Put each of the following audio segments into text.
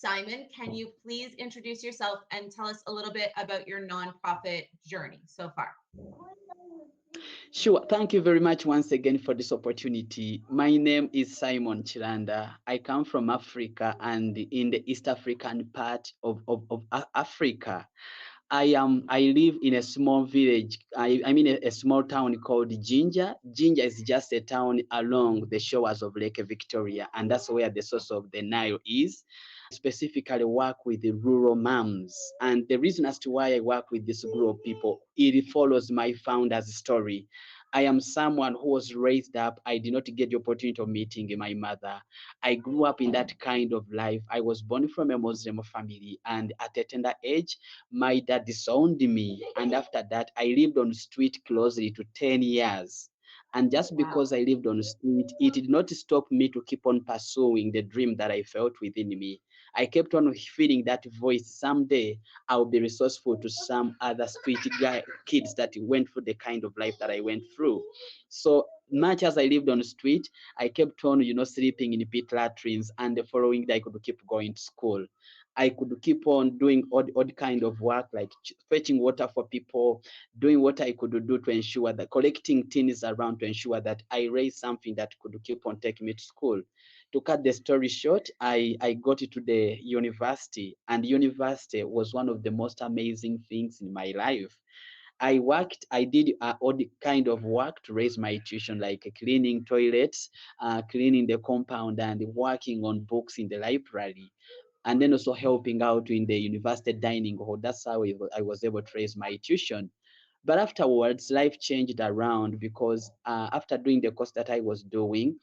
Simon, can you please introduce yourself and tell us a little bit about your nonprofit journey so far? Sure. Thank you very much once again for this opportunity. My name is Simon Kiranda. I come from Africa and in the East African part of Africa. I live in a small village. I mean a small town called Jinja. Jinja is just a town along the shores of Lake Victoria, and that's where the source of the Nile is. Specifically work with the rural moms. And the reason as to why I work with this group of people, it follows my founder's story. I am someone who was raised up. I did not get the opportunity of meeting my mother. I grew up in that kind of life. I was born from a Muslim family, and at a tender age, my dad disowned me. And after that, I lived on the street closely to 10 years. And just Wow. because I lived on the street, it did not stop me to keep on pursuing the dream that I felt within me. I kept on feeling that voice. Someday I'll be resourceful to some other street kids that went through the kind of life that I went through. So much as I lived on the street, I kept on, sleeping in pit latrines, and the following day I could keep going to school. I could keep on doing odd kind of work like fetching water for people, doing what I could do to ensure that collecting tins around to ensure that I raised something that could keep on taking me to school. To cut the story short, I got to the university, and university was one of the most amazing things in my life. I did odd kind of work to raise my tuition, like cleaning toilets, cleaning the compound, and working on books in the library, and then also helping out in the university dining hall. That's how I was able to raise my tuition. But afterwards, life changed around because after doing the course that I was doing,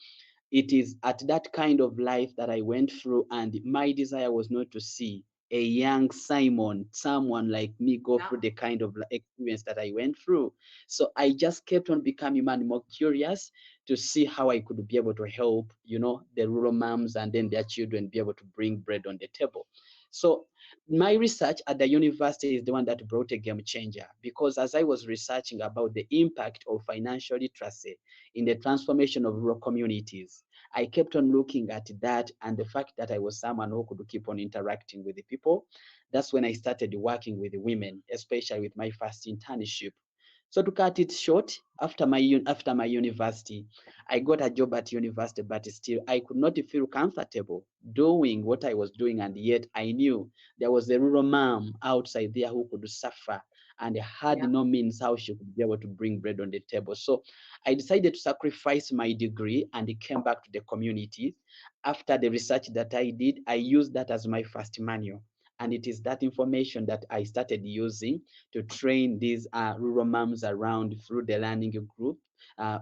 it is at that kind of life that I went through, and my desire was not to see a young Simon, someone like me, go Yeah. through the kind of experience that I went through. So I just kept on becoming more and more curious to see how I could be able to help, the rural moms and then their children be able to bring bread on the table. So my research at the university is the one that brought a game changer, because as I was researching about the impact of financial literacy in the transformation of rural communities, I kept on looking at that and the fact that I was someone who could keep on interacting with the people. That's when I started working with the women, especially with my first internship. So to cut it short, after my university, I got a job at university, but still I could not feel comfortable doing what I was doing, and yet I knew there was a rural mom outside there who could suffer and had Yeah. no means how she could be able to bring bread on the table. So I decided to sacrifice my degree and came back to the community. After the research that I did, I used that as my first manual. And it is that information that I started using to train these rural moms around through the learning group uh,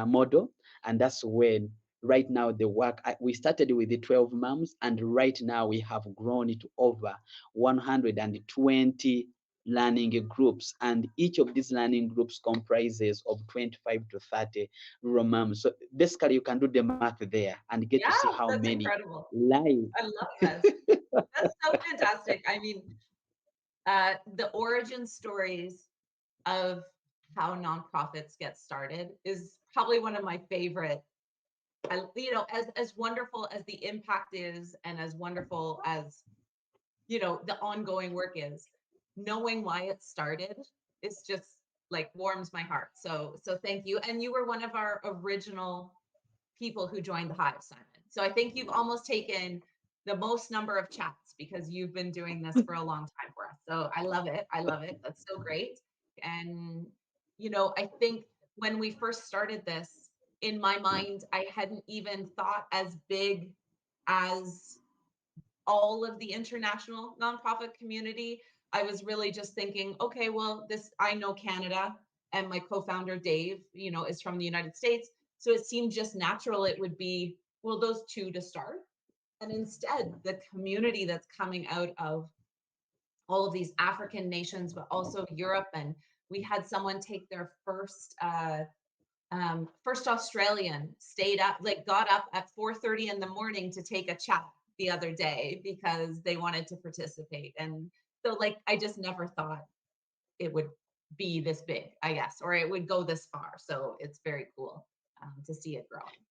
model. And that's when right now the work, we started with the 12 moms, and right now we have grown it to over 120 learning groups, and each of these learning groups comprises of 25 to 30 rural moms. So basically you can do the math there and get to Yeah, see how that's many incredible. live. I love this. That's so fantastic. I mean, the origin stories of how nonprofits get started is probably one of my favorite. As wonderful as the impact is, and as wonderful as the ongoing work is, knowing why it started is just like warms my heart. So thank you. And you were one of our original people who joined the Hive, Simon. So I think you've almost taken the most number of chats because you've been doing this for a long time for us. So I love it. I love it. That's so great. And I think when we first started this, in my mind, I hadn't even thought as big as all of the international nonprofit community. I was really just thinking, okay, well, I know Canada, and my co-founder Dave, is from the United States. So it seemed just natural it would be, well, those two to start. And instead, the community that's coming out of all of these African nations, but also Europe. And we had someone take their first Australian stayed up, like got up at 4:30 in the morning to take a chat the other day because they wanted to participate. And so like I just never thought it would be this big, I guess, or it would go this far. So it's very cool to see it growing.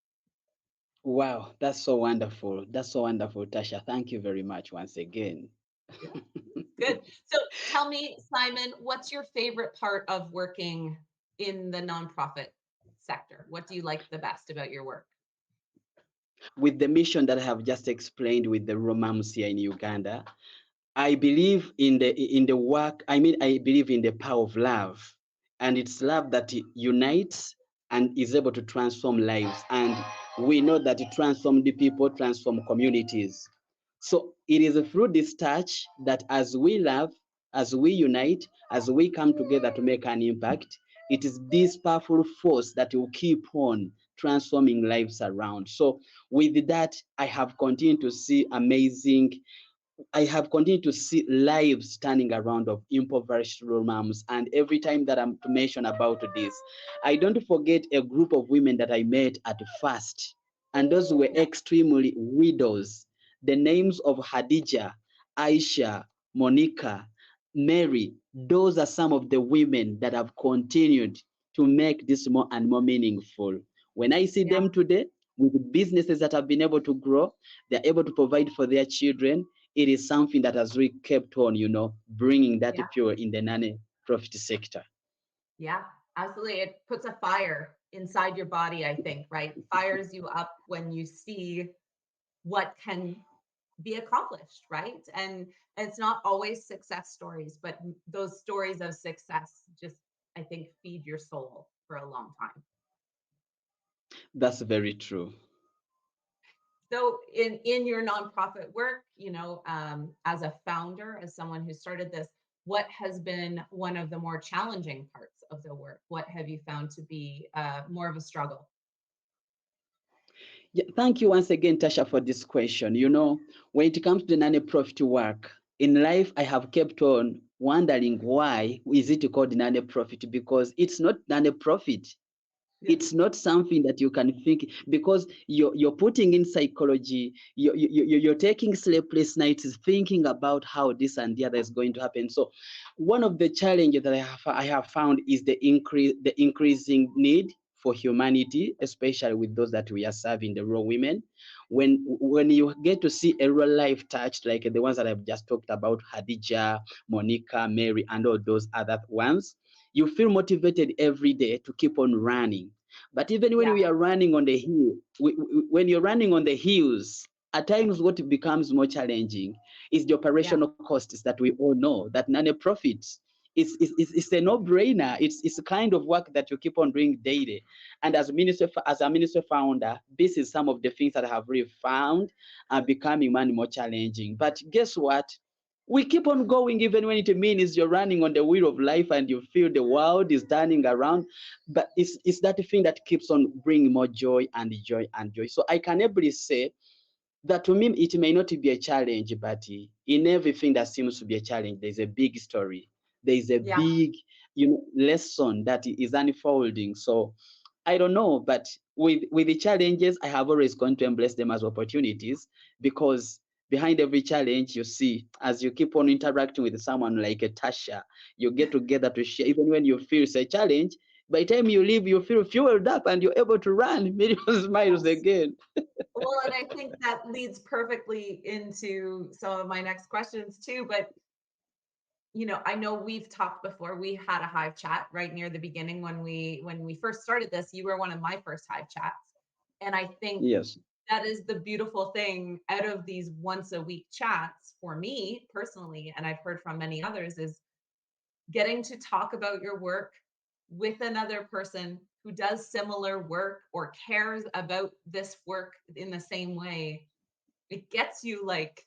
Wow, that's so wonderful. That's so wonderful, Tasha. Thank you very much once again. Yeah, good. So tell me, Simon, what's your favorite part of working in the nonprofit sector? What do you like the best about your work? With the mission that I have just explained with the Romams here in Uganda, I believe in the work. I mean, I believe in the power of love, and it's love that unites and is able to transform lives. And we know that it transforms the people, transform communities. So it is through this touch that as we love, as we unite, as we come together to make an impact, it is this powerful force that will keep on transforming lives around. So with that, I have continued to see lives turning around of impoverished rural moms. And every time that I'm to mention about this, I don't forget a group of women that I met at first. And those were Yeah, extremely widows. The names of Hadija, Aisha, Monica, Mary, those are some of the women that have continued to make this more and more meaningful. When I see yeah, them today, with businesses that have been able to grow, they're able to provide for their children. It is something that has really kept on, bringing that yeah, pure in the non-profit sector. yeah, absolutely. It puts a fire inside your body, I think, right? Fires you up when you see what can be accomplished, right? And it's not always success stories, but those stories of success just, I think, feed your soul for a long time. That's very true. So in your nonprofit work, as a founder, as someone who started this, what has been one of the more challenging parts of the work? What have you found to be more of a struggle? Yeah, thank you once again, Tasha, for this question. When it comes to the non-profit work in life, I have kept on wondering why is it called non-profit, because it's not non-profit. Yeah, It's not something that you can think, because you're putting in psychology, you're taking sleepless nights thinking about how this and the other is going to happen. So one of the challenges that I have found is the increasing need for humanity, especially with those that we are serving, the raw women. When you get to see a real life touched, like the ones that I've just talked about, Hadija, Monica, Mary, and all those other ones, you feel motivated every day to keep on running. But even when yeah, we are running on the hill, when you're running on the hills, at times what becomes more challenging is the yeah, operational costs that we all know that non-profit it's a no-brainer. It's a kind of work that you keep on doing daily. And as a minister founder, this is some of the things that I have really found are becoming more and more challenging. But guess what? We keep on going even when it means you're running on the wheel of life and you feel the world is turning around. But it's that thing that keeps on bringing more joy and joy and joy. So I can ably say that to me it may not be a challenge, but in everything that seems to be a challenge, there's a big story. There's a yeah, big, lesson that is unfolding. So I don't know, but with the challenges, I have always gone to embrace them as opportunities, because behind every challenge, you see, as you keep on interacting with someone like a Tasha, you get together to share. Even when you feel it's a challenge, by the time you leave, you feel fueled up and you're able to run millions miles yes. again. Well, and I think that leads perfectly into some of my next questions too. But I know we've talked before. We had a Hive chat right near the beginning when we first started this. You were one of my first Hive chats, and I think Yes. that is the beautiful thing out of these once a week chats for me personally, and I've heard from many others, is getting to talk about your work with another person who does similar work or cares about this work in the same way. It gets you like,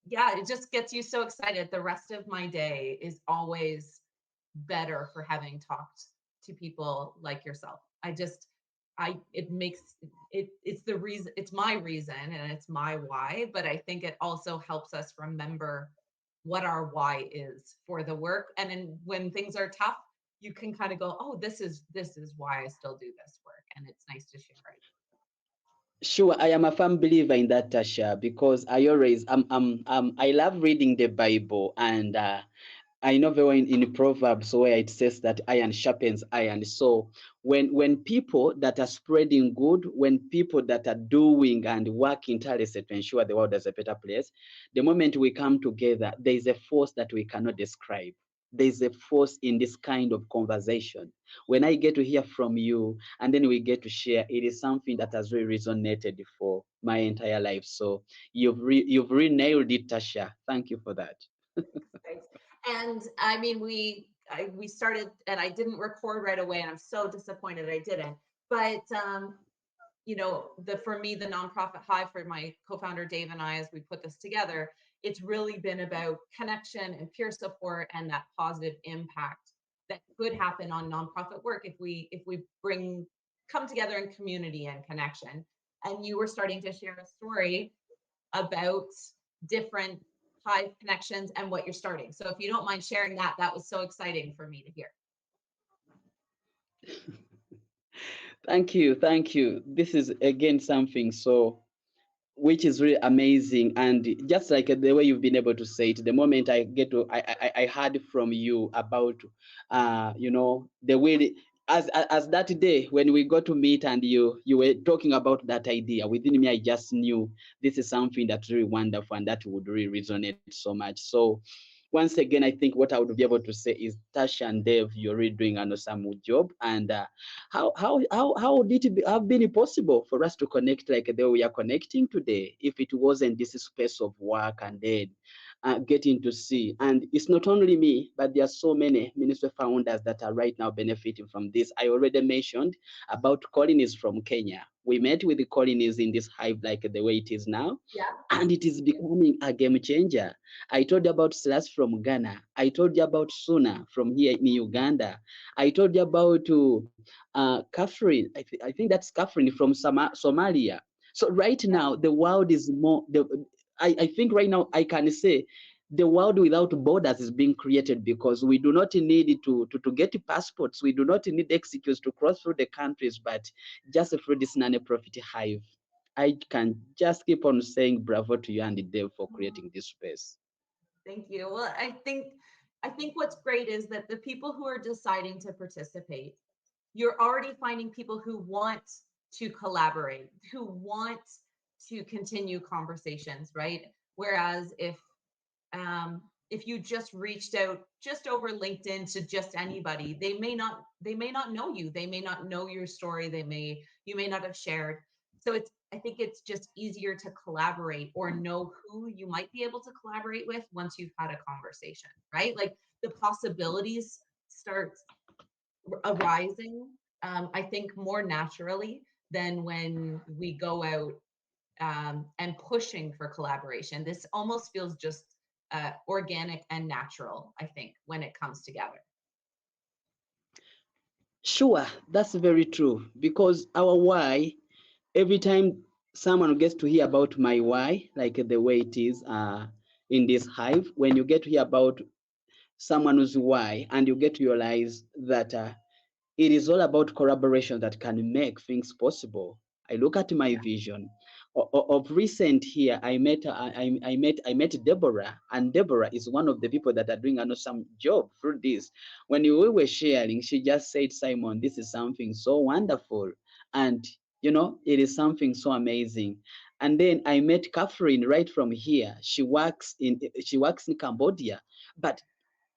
yeah, it just gets you so excited. The rest of my day is always better for having talked to people like yourself. It makes it's the reason, it's my reason and it's my why, but I think it also helps us remember what our why is for the work. And then when things are tough, you can kind of go, oh, this is why I still do this work. And it's nice to share it. Sure, I am a firm believer in that, Tasha, because I love reading the Bible, and I know very well in Proverbs where it says that iron sharpens iron. So when people that are spreading good, when people that are doing and working tirelessly to ensure the world is a better place, the moment we come together, there is a force that we cannot describe. There's a force in this kind of conversation. When I get to hear from you and then we get to share, it is something that has really resonated for my entire life. So you've really nailed it, Tasha. Thank you for that. Thanks. And I mean, we started, and I didn't record right away, and I'm so disappointed I didn't. But you know, for me, the nonprofit Hive, for my co-founder Dave and I, as we put this together, it's really been about connection and peer support and that positive impact that could happen on nonprofit work if we come together in community and connection. And you were starting to share a story about different Hive connections and what you're starting. So if you don't mind sharing that, that was so exciting for me to hear. Thank you, thank you. This is again something so which is really amazing. And just like the way you've been able to say it, the moment I get to I heard from you about you know, the way as that day when we got to meet and you were talking about that idea, within me I just knew this is something that's really wonderful and that would really resonate so much. So once again, I think what I would be able to say is Tasha and Dave, you're really doing an awesome job. And how would it have been possible for us to connect like the way we are connecting today if it wasn't this space of work and then getting to see? And it's not only me, but there are so many ministry founders that are right now benefiting from this. I already mentioned about colonies from Kenya. We met with the colonies in this Hive like the way it is now, Yeah. and it is becoming a game changer. I told you about Silas from Ghana. I told you about Suna from here in Uganda. I told you about Catherine. I think that's Catherine from Somalia. So right now, the world is more. I think right now I can say the world without borders is being created because we do not need to get passports. We do not need excuse to cross through the countries, but just through this non-profit Hive. I can just keep on saying bravo to you and Dave for creating this space. Thank you. Well, I think what's great is that the people who are deciding to participate, you're already finding people who want to collaborate, who want to continue conversations, right? Whereas if you just reached out just over LinkedIn to just anybody, they may not know you, they may not know your story, you may not have shared. So I think it's just easier to collaborate or know who you might be able to collaborate with once you've had a conversation, right? Like the possibilities start arising, I think more naturally than when we go out and pushing for collaboration. This almost feels just organic and natural, I think, when it comes together. Sure, that's very true because our why, every time someone gets to hear about my why, like the way it is in this Hive, when you get to hear about someone's why and you get to realize that it is all about collaboration that can make things possible. I look at my Yeah. vision. Of recent here, I met Deborah, and Deborah is one of the people that are doing an awesome job through this. When we were sharing, she just said, "Simon, this is something so wonderful," and you know, it is something so amazing. And then I met Catherine right from here. She works in Cambodia, but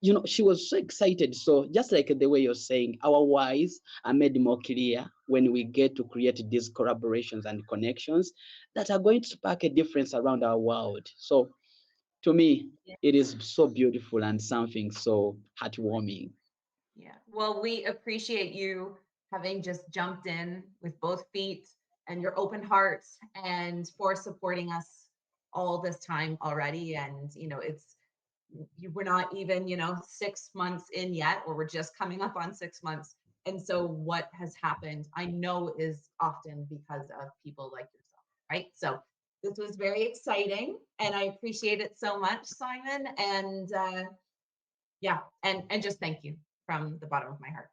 you know, she was so excited. So just like the way you're saying, our whys are made more clear when we get to create these collaborations and connections that are going to spark a difference around our world. So to me, Yeah. it is so beautiful and something so heartwarming. Yeah. Well, we appreciate you having just jumped in with both feet and your open heart and for supporting us all this time already. And, we're not even, 6 months in yet, or we're just coming up on 6 months. And so what has happened, I know, is often because of people like yourself, right? So this was very exciting and I appreciate it so much, Simon. And yeah, and just thank you from the bottom of my heart.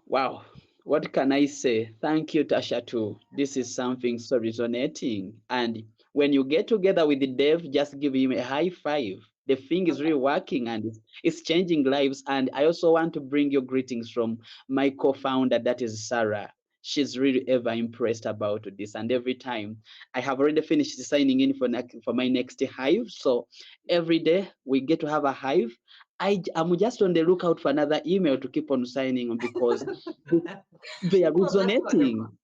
Wow. What can I say? Thank you, Tasha, too. This is something so resonating. And when you get together with the Dev, just give him a high five The thing is Okay. really working, and it's changing lives. And I also want to bring your greetings from my co-founder, that is Sarah. She's really ever impressed about this, and every time I have already finished signing in for my next Hive. So every day we get to have a Hive. I'm just on the lookout for another email to keep on signing on, because they are Well, that's resonating. wonderful.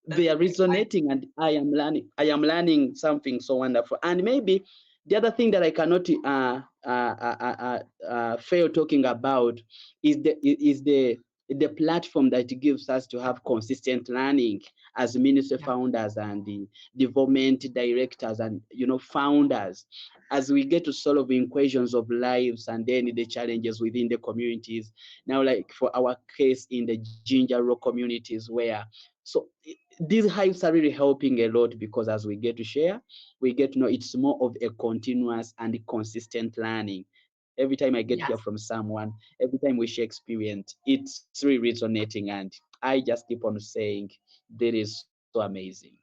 They That's are great. resonating, and I am learning something so wonderful. And maybe the other thing that I cannot fail talking about is the platform that it gives us to have consistent learning as ministry Yeah. founders and the development directors and founders, as we get to solve equations of lives and then the challenges within the communities. Now, like for our case in the Ginger Rock communities, where so these hives are really helping a lot, because as we get to share, we get to know it's more of a continuous and consistent learning. Every time I get to hear Yes. from someone, every time we share experience, it's really resonating, and I just keep on saying that is so amazing.